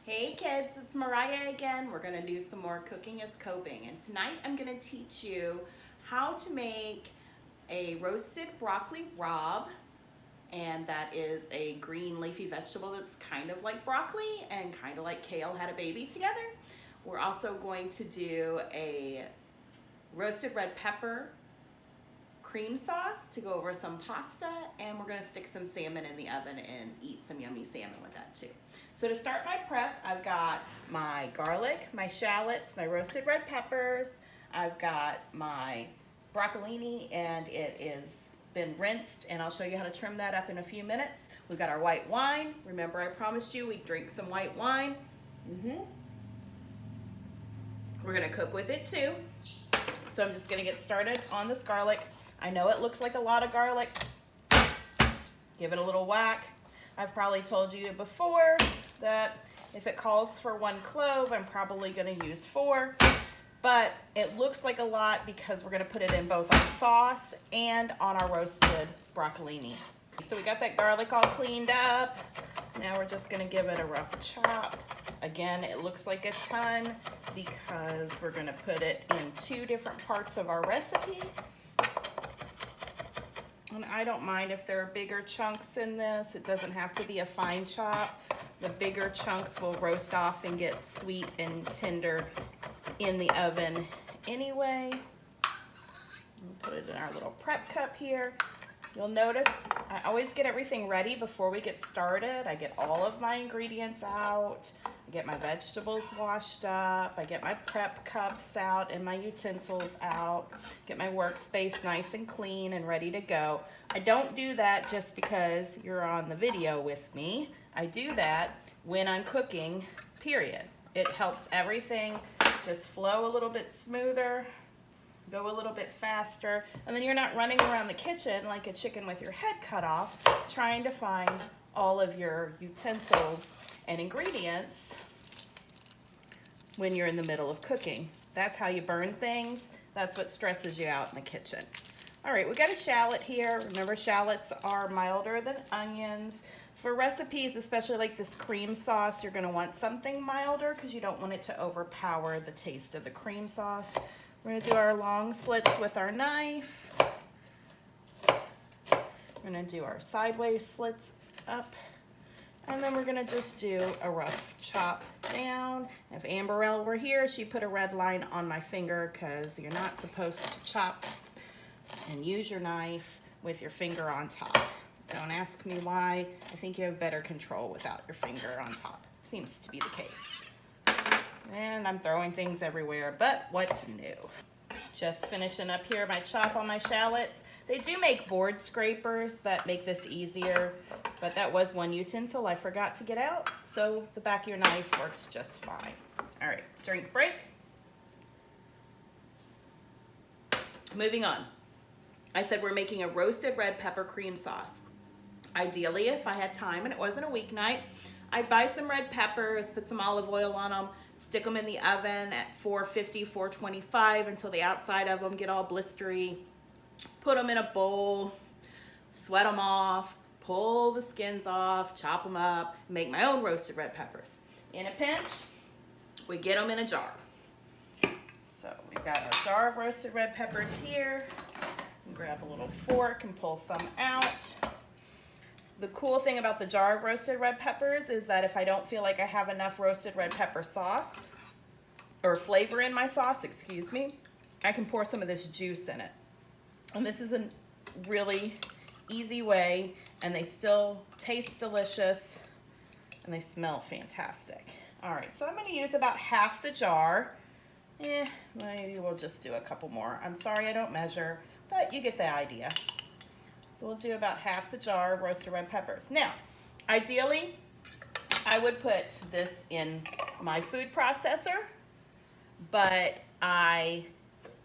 Hey kids, it's Mariah again. We're gonna do some more cooking is coping, and tonight I'm gonna teach you how to make a roasted broccoli rabe, and that is a green leafy vegetable that's kind of like broccoli and kind of like kale had a baby together. We're also going to do a roasted red pepper cream sauce to go over some pasta, and we're gonna stick some salmon in the oven and eat some yummy salmon with that too. So to start my prep, I've got my garlic, my shallots, my roasted red peppers, I've got my broccolini, and it is been rinsed, and I'll show you how to trim that up in a few minutes. We've got our white wine. Remember I promised you we'd drink some white wine. We're gonna cook with it too. So I'm just gonna get started on this garlic. I know it looks like a lot of garlic. Give it a little whack. I've probably told you before that if it calls for 1 clove, I'm probably gonna use 4. But it looks like a lot because we're gonna put it in both our sauce and on our roasted broccolini. So we got that garlic all cleaned up. Now we're just gonna give it a rough chop. Again, it looks like a ton because we're gonna put it in 2 different parts of our recipe. And I don't mind if there are bigger chunks in this. It doesn't have to be a fine chop. The bigger chunks will roast off and get sweet and tender in the oven anyway. Put it in our little prep cup here. You'll notice I always get everything ready before we get started. I get all of my ingredients out. I get my vegetables washed up. I get my prep cups out and my utensils out. Get my workspace nice and clean and ready to go. I don't do that just because you're on the video with me. I do that when I'm cooking, period. It helps everything just flow a little bit smoother, go a little bit faster, and then you're not running around the kitchen like a chicken with your head cut off trying to find all of your utensils and ingredients when you're in the middle of cooking. That's how you burn things. That's what stresses you out in the kitchen. All right, we got a shallot here. Remember, shallots are milder than onions. For recipes, especially like this cream sauce, you're gonna want something milder because you don't want it to overpower the taste of the cream sauce. We're gonna do our long slits with our knife. We're gonna do our sideways slits up. And then we're gonna just do a rough chop down. If Amberelle were here, she put a red line on my finger because you're not supposed to chop and use your knife with your finger on top. Don't ask me why. I think you have better control without your finger on top. Seems to be the case. And I'm throwing things everywhere, but what's new? Just finishing up here my chop on my shallots. They do make board scrapers that make this easier, but that was one utensil I forgot to get out, so the back of your knife works just fine. All right, drink break. Moving on. I said we're making a roasted red pepper cream sauce. Ideally, if I had time and it wasn't a weeknight, I'd buy some red peppers, put some olive oil on them, stick them in the oven at 450, 425 until the outside of them get all blistery. Put them in a bowl, sweat them off, pull the skins off, chop them up, make my own roasted red peppers. In a pinch, we get them in a jar. So we've got our jar of roasted red peppers here. Grab a little fork and pull some out. The cool thing about the jar of roasted red peppers is that if I don't feel like I have enough roasted red pepper sauce, or flavor in my sauce, excuse me, I can pour some of this juice in it. And this is a really easy way, and they still taste delicious, and they smell fantastic. All right, so I'm gonna use about half the jar. Maybe we'll just do a couple more. I'm sorry I don't measure, but you get the idea. So we'll do about half the jar of roasted red peppers. Now, ideally, I would put this in my food processor, but I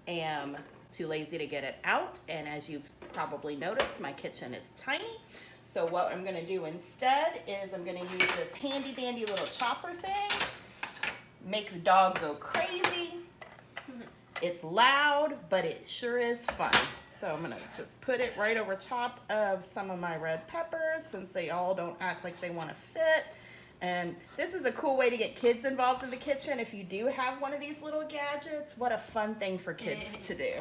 am too lazy to get it out, and as you've probably noticed, my kitchen is tiny. So what I'm gonna do instead is I'm gonna use this handy dandy little chopper thing, make the dog go crazy. It's loud, but it sure is fun. So I'm gonna just put it right over top of some of my red peppers since they all don't act like they wanna fit. And this is a cool way to get kids involved in the kitchen. If you do have one of these little gadgets, what a fun thing for kids to do.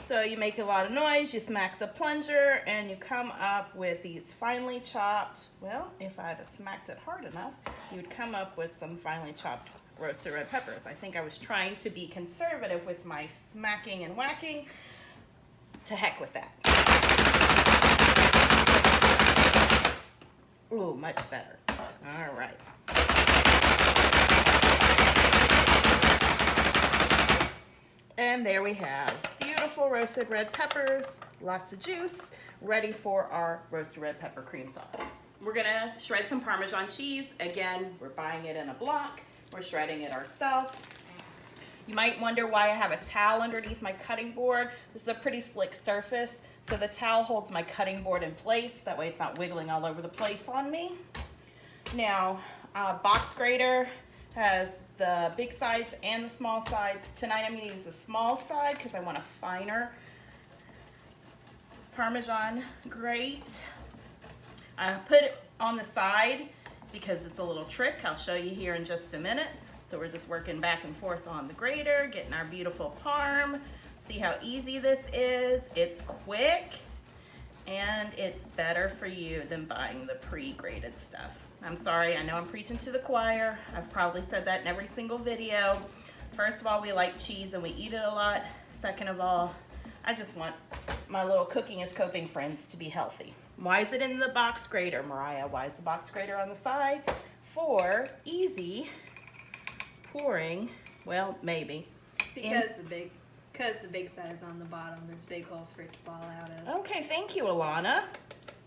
So you make a lot of noise, you smack the plunger, and you come up with these finely chopped, well, if I had smacked it hard enough, you would come up with some finely chopped roasted red peppers. I think I was trying to be conservative with my smacking and whacking. To heck with that. Ooh, much better. All right. And there we have beautiful roasted red peppers, lots of juice, ready for our roasted red pepper cream sauce. We're gonna shred some Parmesan cheese. Again, we're buying it in a block. We're shredding it ourselves. You might wonder why I have a towel underneath my cutting board. This is a pretty slick surface, so the towel holds my cutting board in place. That way it's not wiggling all over the place on me. Now, box grater has the big sides and the small sides. Tonight I'm gonna use the small side because I want a finer Parmesan grate. I put it on the side because it's a little trick. I'll show you here in just a minute. So we're just working back and forth on the grater, getting our beautiful parm. See how easy this is? It's quick, and it's better for you than buying the pre-grated stuff. I'm sorry, I know I'm preaching to the choir. I've probably said that in every single video. First of all, we like cheese and we eat it a lot. Second of all, I just want my little cooking is coping friends to be healthy. Why is it in the box grater, Mariah? Why is the box grater on the side? For easy pouring, well, maybe. Because the big side is on the bottom. There's big holes for it to fall out of. Okay, thank you, Alana.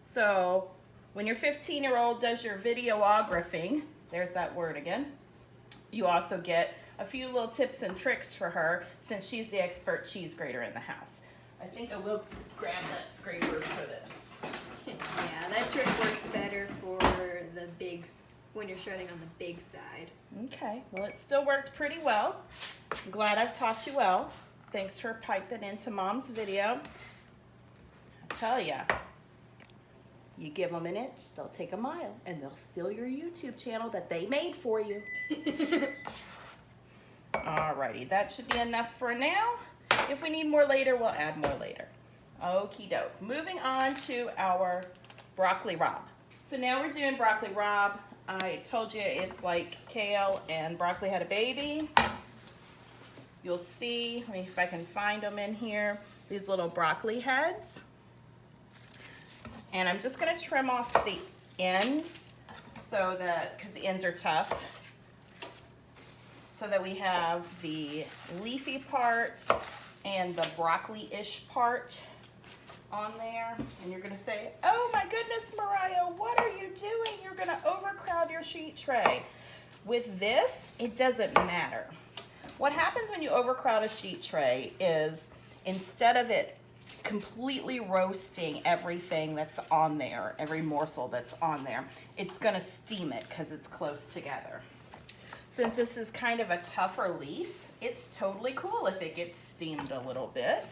So when your 15-year-old does your videographing, there's that word again, you also get a few little tips and tricks for her since she's the expert cheese grater in the house. I think I will grab that scraper for this. Yeah, that trick works better for the big, when you're shredding on the big side. Okay, well, it still worked pretty well. I'm glad I've taught you well. Thanks for piping into Mom's video. I tell ya, you give them an inch, they'll take a mile, and they'll steal your YouTube channel that they made for you. Alrighty, that should be enough for now. If we need more later, we'll add more later. Okie doke. Moving on to our broccoli rabe. So now we're doing broccoli rabe. I told you it's like kale and broccoli had a baby. You'll see, let me if I can find them in here, these little broccoli heads. And I'm just gonna trim off the ends so that, because the ends are tough, so that we have the leafy part and the broccoli-ish part on there. And you're gonna say, oh my goodness, Mariah, what are you doing? You're gonna overcrowd your sheet tray. With this, it doesn't matter. What happens when you overcrowd a sheet tray is instead of it completely roasting everything that's on there, every morsel that's on there, it's gonna steam it because it's close together. Since this is kind of a tougher leaf, it's totally cool if it gets steamed a little bit,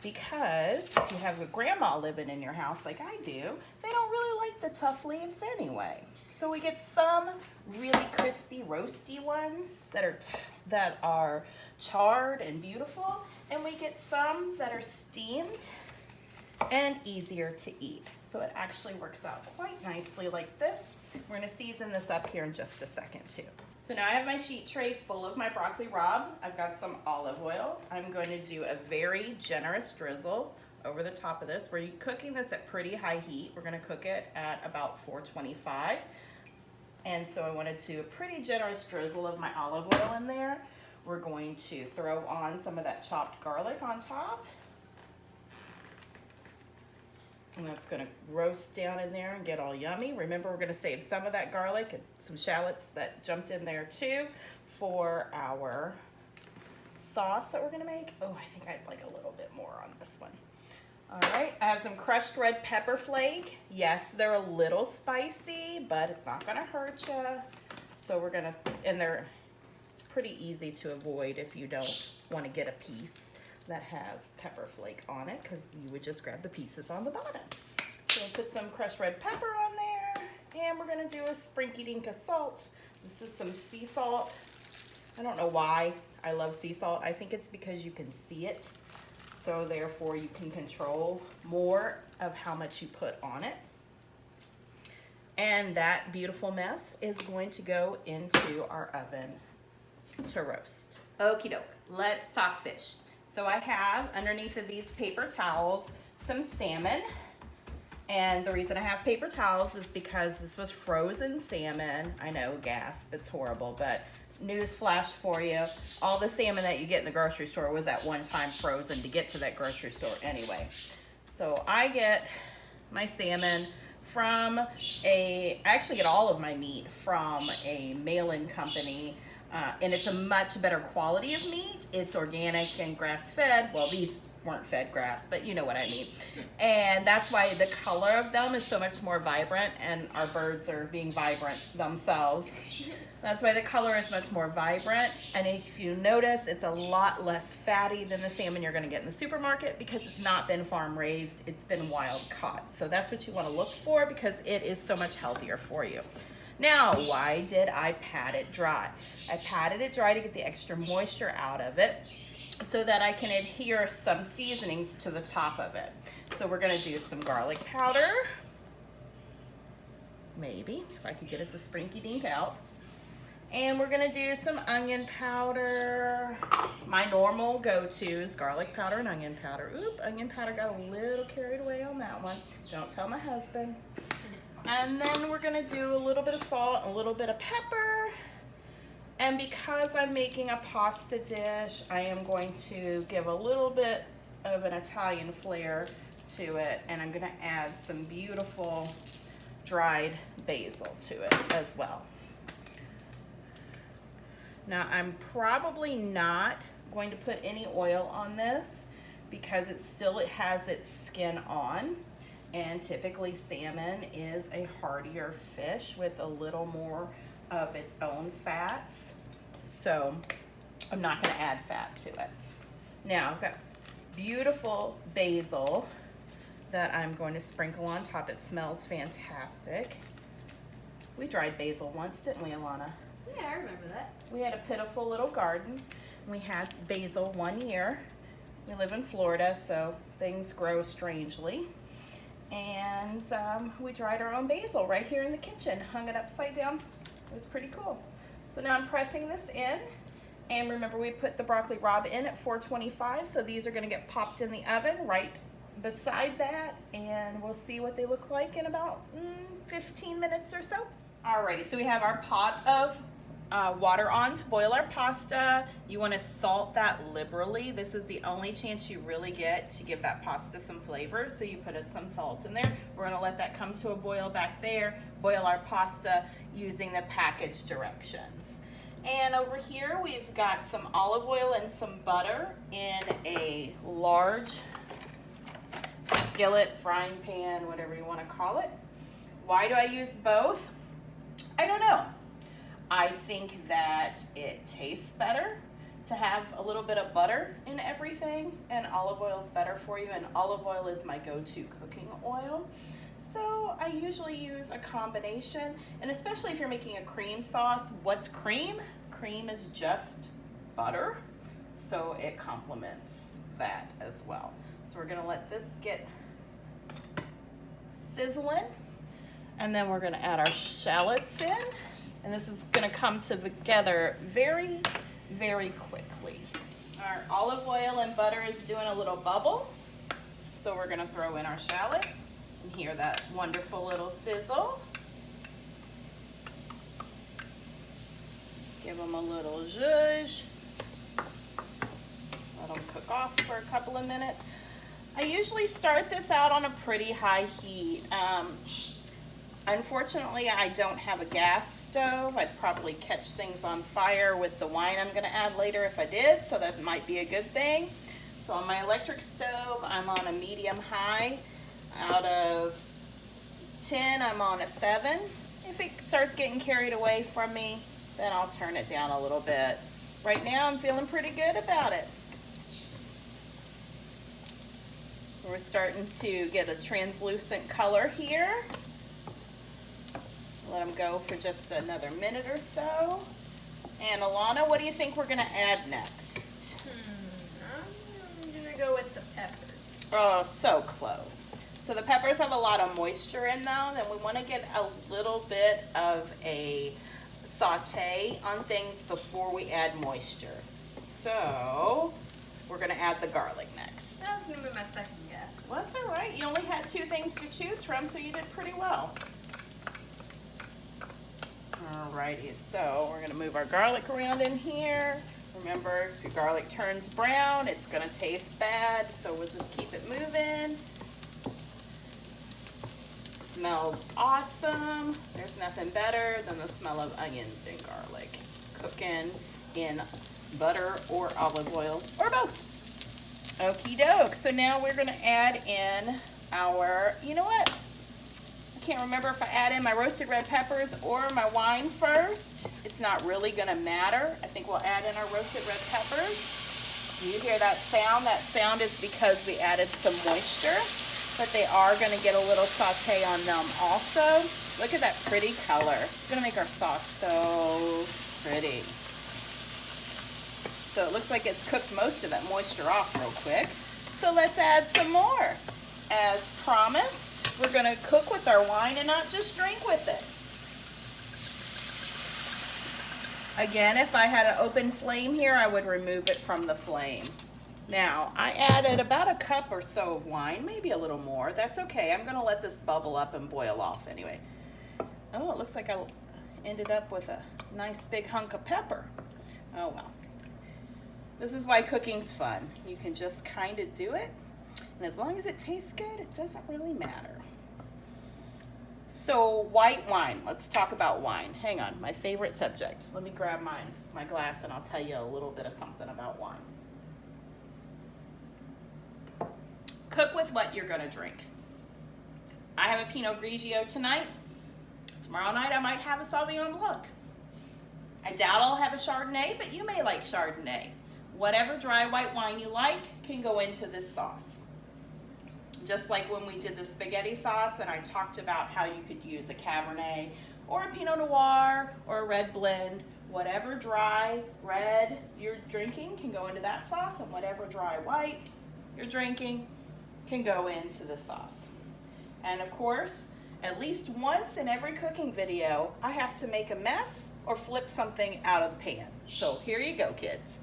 because if you have a grandma living in your house like I do, they don't really like the tough leaves anyway. So we get some really crispy, roasty ones that are charred and beautiful, and we get some that are steamed and easier to eat. So it actually works out quite nicely like this. We're gonna season this up here in just a second too. So now I have my sheet tray full of my broccoli rabe. I've got some olive oil. I'm going to do a very generous drizzle over the top of this. We're cooking this at pretty high heat. We're gonna cook it at about 425. And so I want to do a pretty generous drizzle of my olive oil in there. We're going to throw on some of that chopped garlic on top. And that's gonna roast down in there and get all yummy. Remember, we're gonna save some of that garlic and some shallots that jumped in there too for our sauce that we're gonna make. Oh, I think I'd like a little bit more on this one. All right, I have some crushed red pepper flake. Yes, they're a little spicy, but it's not gonna hurt you. So we're gonna, and it's pretty easy to avoid if you don't wanna get a piece. that has pepper flake on it, because you would just grab the pieces on the bottom. So we'll put some crushed red pepper on there, and we're gonna do a sprinky dink of salt. This is some sea salt. I don't know why I love sea salt. I think it's because you can see it, so therefore you can control more of how much you put on it. And that beautiful mess is going to go into our oven to roast. Okie doke, let's talk fish. So I have underneath of these paper towels some salmon. And the reason I have paper towels is because this was frozen salmon. I know, gasp, it's horrible, but news flash for you. All the salmon that you get in the grocery store was at one time frozen to get to that grocery store anyway. So I get my salmon from I actually get all of my meat from a mail-in company, and it's a much better quality of meat. It's organic and grass-fed. Well, these weren't fed grass, but you know what I mean. And that's why the color of them is so much more vibrant, and our birds are being vibrant themselves. That's why the color is much more vibrant. And if you notice, it's a lot less fatty than the salmon you're gonna get in the supermarket, because it's not been farm raised, it's been wild caught. So that's what you wanna look for, because it is so much healthier for you. Now, why did I pat it dry? I patted it dry to get the extra moisture out of it, so that I can adhere some seasonings to the top of it. So we're gonna do some garlic powder. Maybe, if I could get it to sprinky dink out. And we're gonna do some onion powder. My normal go-to is garlic powder and onion powder. Oop, onion powder got a little carried away on that one. Don't tell my husband. And then we're gonna do a little bit of salt, a little bit of pepper. And because I'm making a pasta dish, I am going to give a little bit of an Italian flair to it, and I'm gonna add some beautiful dried basil to it as well. Now, I'm probably not going to put any oil on this, because it has its skin on, and typically salmon is a heartier fish with a little more of its own fats, so I'm not going to add fat to it. Now I've got this beautiful basil that I'm going to sprinkle on top. It smells fantastic. We dried basil once, didn't we, Alana? Yeah, I remember that. We had a pitiful little garden. We had basil one year. We live in Florida, so things grow strangely. And we dried our own basil right here in the kitchen, hung it upside down. It was pretty cool. So now I'm pressing this in, and remember we put the broccoli rabe in at 425, so these are gonna get popped in the oven right beside that, and we'll see what they look like in about 15 minutes or so. Alrighty, so we have our pot of water on to boil our pasta. You want to salt that liberally. This is the only chance you really get to give that pasta some flavor, so you put some salt in there. We're going to let that come to a boil back there, boil our pasta using the package directions. And over here we've got some olive oil and some butter in a large skillet, frying pan, whatever you want to call it. Why do I use both? I don't know. I think that it tastes better to have a little bit of butter in everything, and olive oil is better for you, and olive oil is my go-to cooking oil. So I usually use a combination, and especially if you're making a cream sauce, what's cream? Cream is just butter, so it complements that as well. So we're gonna let this get sizzling, and then we're gonna add our shallots in. And this is gonna come together very, very quickly. Our olive oil and butter is doing a little bubble. So we're gonna throw in our shallots and hear that wonderful little sizzle. Give them a little zhuzh. Let them cook off for a couple of minutes. I usually start this out on a pretty high heat. Unfortunately, I don't have a gas stove. I'd probably catch things on fire with the wine I'm gonna add later if I did, so that might be a good thing. So on my electric stove, I'm on a medium high. Out of 10, I'm on a 7. If it starts getting carried away from me, then I'll turn it down a little bit. Right now, I'm feeling pretty good about it. We're starting to get a translucent color here. Let them go for just another minute or so. And Alana, what do you think we're gonna add next? I'm gonna go with the peppers. Oh, so close. So the peppers have a lot of moisture in them, and we wanna get a little bit of a saute on things before we add moisture. So we're gonna add the garlic next. That was gonna be my second guess. Well, that's all right. You only had 2 things to choose from, so you did pretty well. Alrighty, so we're gonna move our garlic around in here. Remember, if your garlic turns brown, it's gonna taste bad, so we'll just keep it moving. Smells awesome. There's nothing better than the smell of onions and garlic cooking in butter or olive oil or both. Okie doke. So now we're gonna add in our, you know what? I can't remember if I add in my roasted red peppers or my wine first. It's not really gonna matter. I think we'll add in our roasted red peppers. Do you hear that sound? That sound is because we added some moisture, but they are gonna get a little saute on them also. Look at that pretty color. It's gonna make our sauce so pretty. So it looks like it's cooked most of that moisture off real quick. So let's add some more. As promised, we're gonna cook with our wine and not just drink with it. Again, if I had an open flame here, I would remove it from the flame. Now, I added about a cup or so of wine, maybe a little more. That's okay. I'm gonna let this bubble up and boil off anyway. Oh, it looks like I ended up with a nice big hunk of pepper. Oh well. This is why cooking's fun. You can just kind of do it, and as long as it tastes good, it doesn't really matter. So white wine, let's talk about wine. Hang on, my favorite subject. Let me grab my glass and I'll tell you a little bit of something about wine. Cook with what you're gonna drink. I have a Pinot Grigio tonight. Tomorrow night I might have a Sauvignon Blanc. I doubt I'll have a Chardonnay, but you may like Chardonnay. Whatever dry white wine you like can go into this sauce. Just like when we did the spaghetti sauce and I talked about how you could use a Cabernet or a Pinot Noir or a red blend, whatever dry red you're drinking can go into that sauce, and whatever dry white you're drinking can go into the sauce. And of course, at least once in every cooking video, I have to make a mess or flip something out of the pan. So here you go, kids.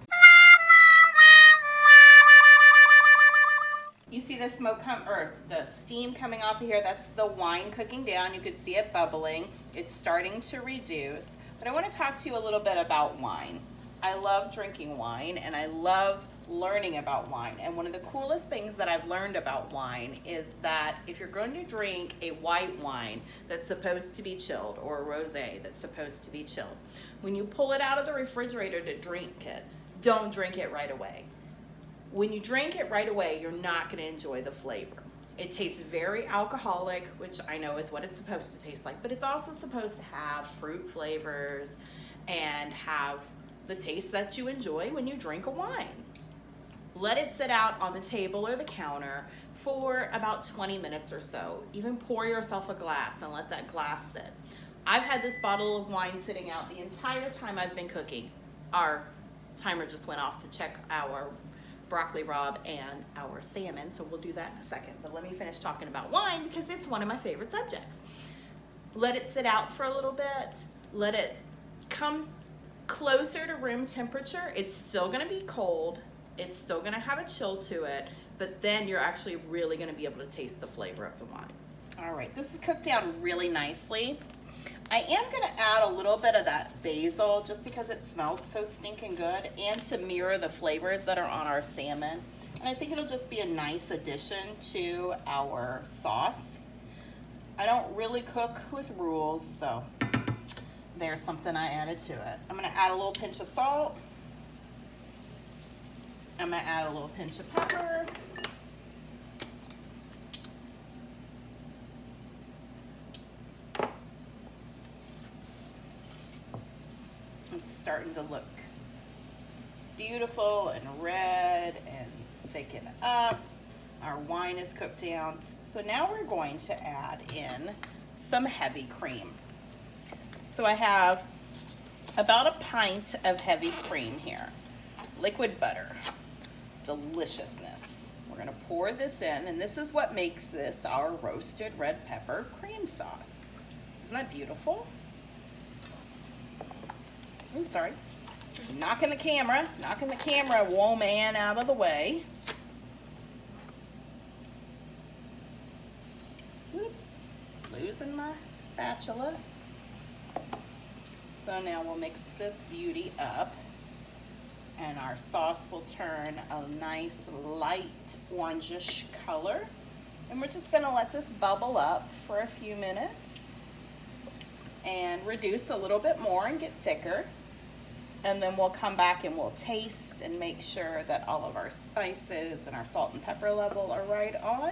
You see the smoke or the steam coming off of here? That's the wine cooking down. You could see it bubbling. It's starting to reduce. But I want to talk to you a little bit about wine. I love drinking wine and I love learning about wine. And one of the coolest things that I've learned about wine is that if you're going to drink a white wine that's supposed to be chilled, or a rosé that's supposed to be chilled, when you pull it out of the refrigerator to drink it, don't drink it right away. When you drink it right away, you're not going to enjoy the flavor. It tastes very alcoholic, which I know is what it's supposed to taste like, but it's also supposed to have fruit flavors and have the taste that you enjoy when you drink a wine. Let it sit out on the table or the counter for about 20 minutes or so. Even pour yourself a glass and let that glass sit. I've had this bottle of wine sitting out the entire time I've been cooking. Our timer just went off to check our broccoli rabe and our salmon, so we'll do that in a second. But let me finish talking about wine because it's one of my favorite subjects. Let it sit out for a little bit. Let it come closer to room temperature. It's still gonna be cold. It's still gonna have a chill to it, but then you're actually really gonna be able to taste the flavor of the wine. All right, this is cooked down really nicely. I am gonna add a little bit of that basil just because it smelled so stinking good, and to mirror the flavors that are on our salmon. And I think it'll just be a nice addition to our sauce. I don't really cook with rules, so there's something I added to it. I'm gonna add a little pinch of salt. I'm gonna add a little pinch of pepper. It's starting to look beautiful and red and thicken up. Our wine is cooked down. So now we're going to add in some heavy cream. So I have about a pint of heavy cream here. Liquid butter. Deliciousness. We're gonna pour this in, and this is what makes this our roasted red pepper cream sauce. Isn't that beautiful? Oh, sorry. Knocking the camera, whoa man, out of the way. Oops, losing my spatula. So now we'll mix this beauty up, and our sauce will turn a nice light orangish color. And we're just gonna let this bubble up for a few minutes and reduce a little bit more and get thicker. And then we'll come back and we'll taste and make sure that all of our spices and our salt and pepper level are right on.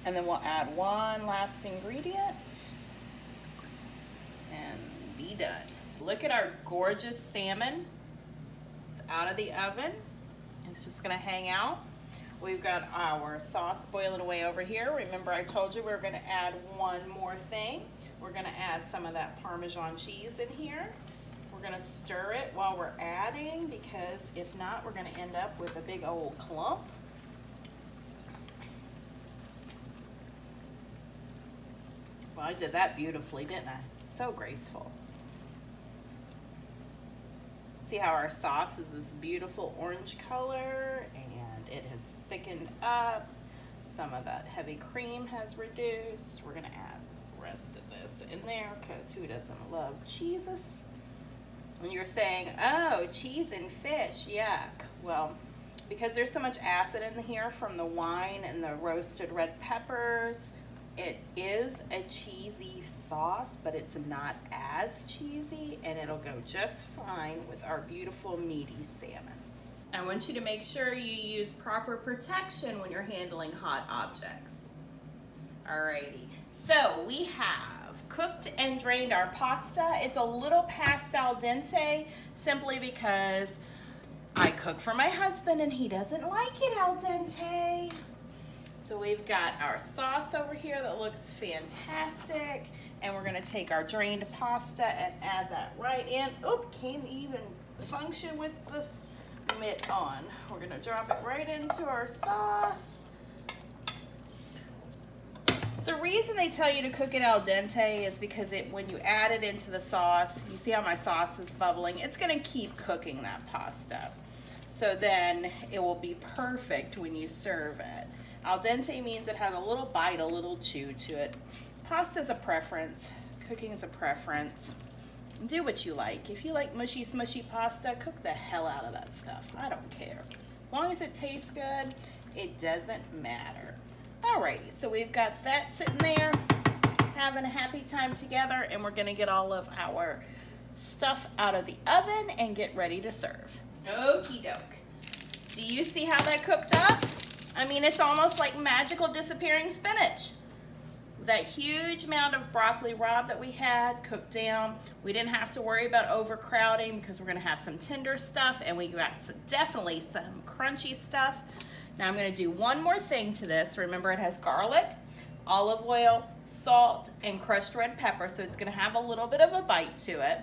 And then we'll add one last ingredient and be done. Look at our gorgeous salmon. It's out of the oven. It's just gonna hang out. We've got our sauce boiling away over here. Remember I told you we were gonna add one more thing. We're gonna add some of that Parmesan cheese in here. We're gonna stir it while we're adding, because if not, we're gonna end up with a big old clump. Well, I did that beautifully, didn't I? So graceful. See how our sauce is this beautiful orange color, and it has thickened up. Some of that heavy cream has reduced. We're gonna add the rest of this in there, because who doesn't love cheeses? When you're saying, oh, cheese and fish, yuck. Well, because there's so much acid in here from the wine and the roasted red peppers, it is a cheesy sauce, but it's not as cheesy, and it'll go just fine with our beautiful meaty salmon. I want you to make sure you use proper protection when you're handling hot objects. Alrighty, so we have cooked and drained our pasta. It's a little past al dente, simply because I cook for my husband and he doesn't like it al dente. So we've got our sauce over here that looks fantastic, and we're gonna take our drained pasta and add that right in. Oop, can't even function with this mitt on. We're gonna drop it right into our sauce. The reason they tell you to cook it al dente is because when you add it into the sauce, you see how my sauce is bubbling? It's gonna keep cooking that pasta. So then it will be perfect when you serve it. Al dente means it has a little bite, a little chew to it. Pasta's a preference, cooking is a preference. Do what you like. If you like mushy, smushy pasta, cook the hell out of that stuff. I don't care. As long as it tastes good, it doesn't matter. Alrighty, so we've got that sitting there, having a happy time together, and we're gonna get all of our stuff out of the oven and get ready to serve. Okie doke. Do you see how that cooked up? I mean, it's almost like magical disappearing spinach. That huge amount of broccoli rabe that we had cooked down. We didn't have to worry about overcrowding because we're gonna have some tender stuff, and we got definitely some crunchy stuff. Now I'm gonna do one more thing to this. Remember, it has garlic, olive oil, salt, and crushed red pepper, so it's gonna have a little bit of a bite to it.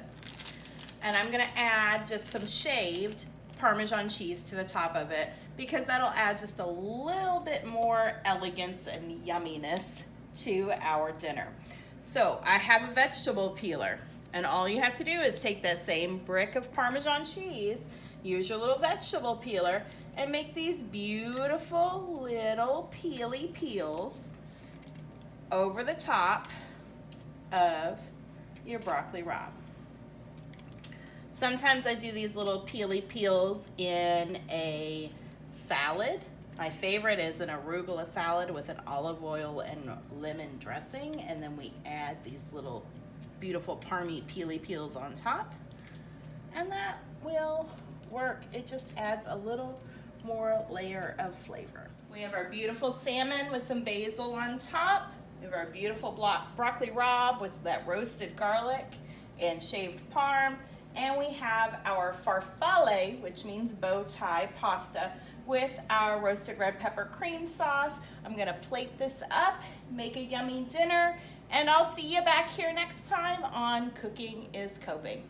And I'm gonna add just some shaved Parmesan cheese to the top of it, because that'll add just a little bit more elegance and yumminess to our dinner. So I have a vegetable peeler, and all you have to do is take that same brick of Parmesan cheese, use your little vegetable peeler, and make these beautiful little peely peels over the top of your broccoli rabe. Sometimes I do these little peely peels in a salad. My favorite is an arugula salad with an olive oil and lemon dressing, and then we add these little beautiful parmy peely peels on top, and that will work. It just adds a little more layer of flavor. We have our beautiful salmon with some basil on top. We have our beautiful broccoli rabe with that roasted garlic and shaved parm. And we have our farfalle, which means bow tie pasta, with our roasted red pepper cream sauce. I'm gonna plate this up, make a yummy dinner, and I'll see you back here next time on Cooking is Coping.